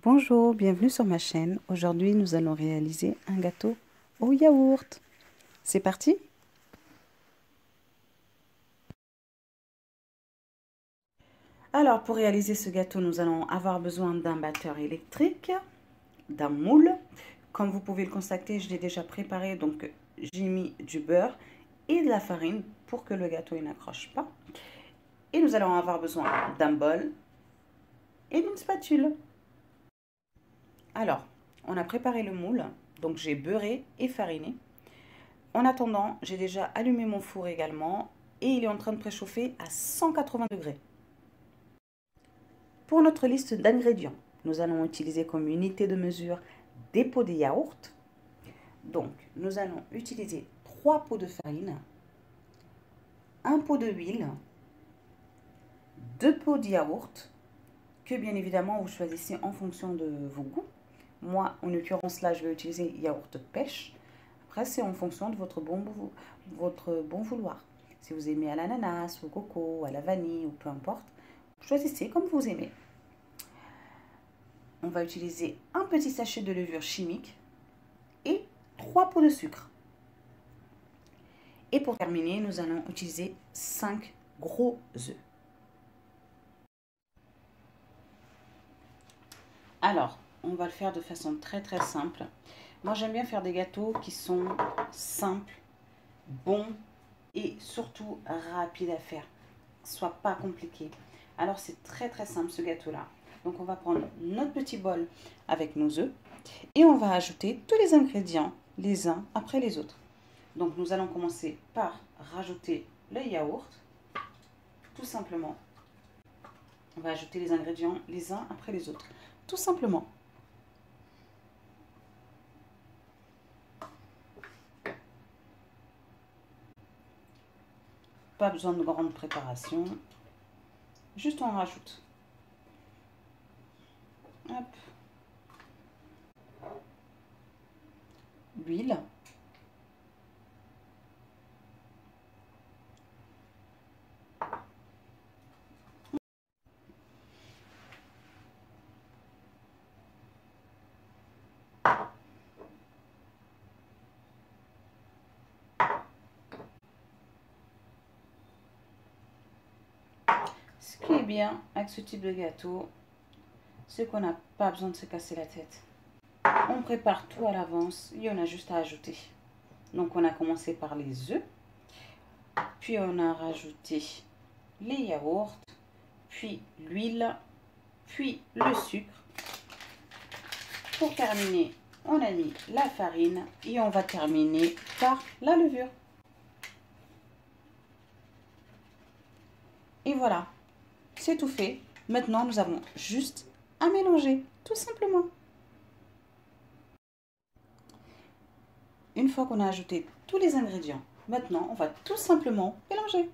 Bonjour, bienvenue sur ma chaîne. Aujourd'hui, nous allons réaliser un gâteau au yaourt. C'est parti? Alors, pour réaliser ce gâteau, nous allons avoir besoin d'un batteur électrique, d'un moule. Comme vous pouvez le constater, je l'ai déjà préparé, donc j'ai mis du beurre et de la farine pour que le gâteau n'accroche pas. Et nous allons avoir besoin d'un bol et d'une spatule. Alors, on a préparé le moule, donc j'ai beurré et fariné. En attendant, j'ai déjà allumé mon four également et il est en train de préchauffer à 180 degrés. Pour notre liste d'ingrédients, nous allons utiliser comme unité de mesure des pots de yaourt. Donc, nous allons utiliser 3 pots de farine, 1 pot de huile, 2 pots de yaourt, que bien évidemment vous choisissez en fonction de vos goûts. Moi, en l'occurrence là, je vais utiliser yaourt pêche. Après, c'est en fonction de votre bon vouloir. Si vous aimez à l'ananas, au coco, à la vanille ou peu importe, choisissez comme vous aimez. On va utiliser un petit sachet de levure chimique et 3 pots de sucre. Et pour terminer, nous allons utiliser 5 gros œufs. Alors, on va le faire de façon très simple. Moi, j'aime bien faire des gâteaux qui sont simples, bons et surtout rapides à faire. Soit pas compliqué. Alors, c'est très simple ce gâteau-là. Donc, on va prendre notre petit bol avec nos œufs et on va ajouter tous les ingrédients les uns après les autres. Donc, nous allons commencer par rajouter le yaourt, tout simplement. On va ajouter les ingrédients les uns après les autres, tout simplement. Pas besoin de grande préparation. Juste on rajoute. Hop. L'huile. Ce qui est bien avec ce type de gâteau, c'est qu'on n'a pas besoin de se casser la tête. On prépare tout à l'avance et on a juste à ajouter. Donc on a commencé par les œufs, puis on a rajouté les yaourts, puis l'huile, puis le sucre. Pour terminer, on a mis la farine et on va terminer par la levure. Et voilà, c'est tout fait. Maintenant, nous avons juste à mélanger, tout simplement. Une fois qu'on a ajouté tous les ingrédients, maintenant, on va tout simplement mélanger.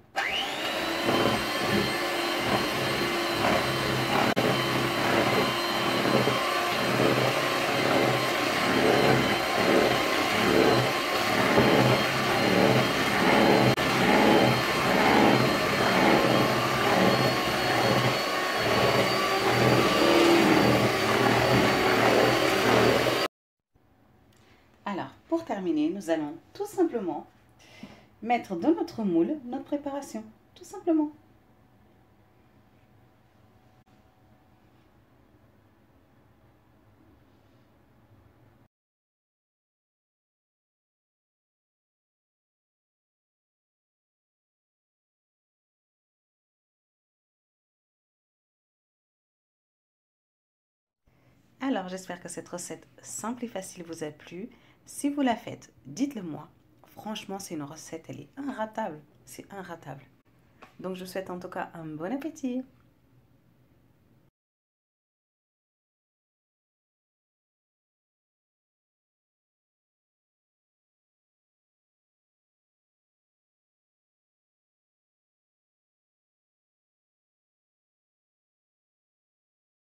Alors, pour terminer, nous allons tout simplement mettre dans notre moule notre préparation, tout simplement. Alors, j'espère que cette recette simple et facile vous a plu. Si vous la faites, dites-le moi. Franchement, c'est une recette, elle est inratable. C'est inratable. Donc, je vous souhaite en tout cas un bon appétit.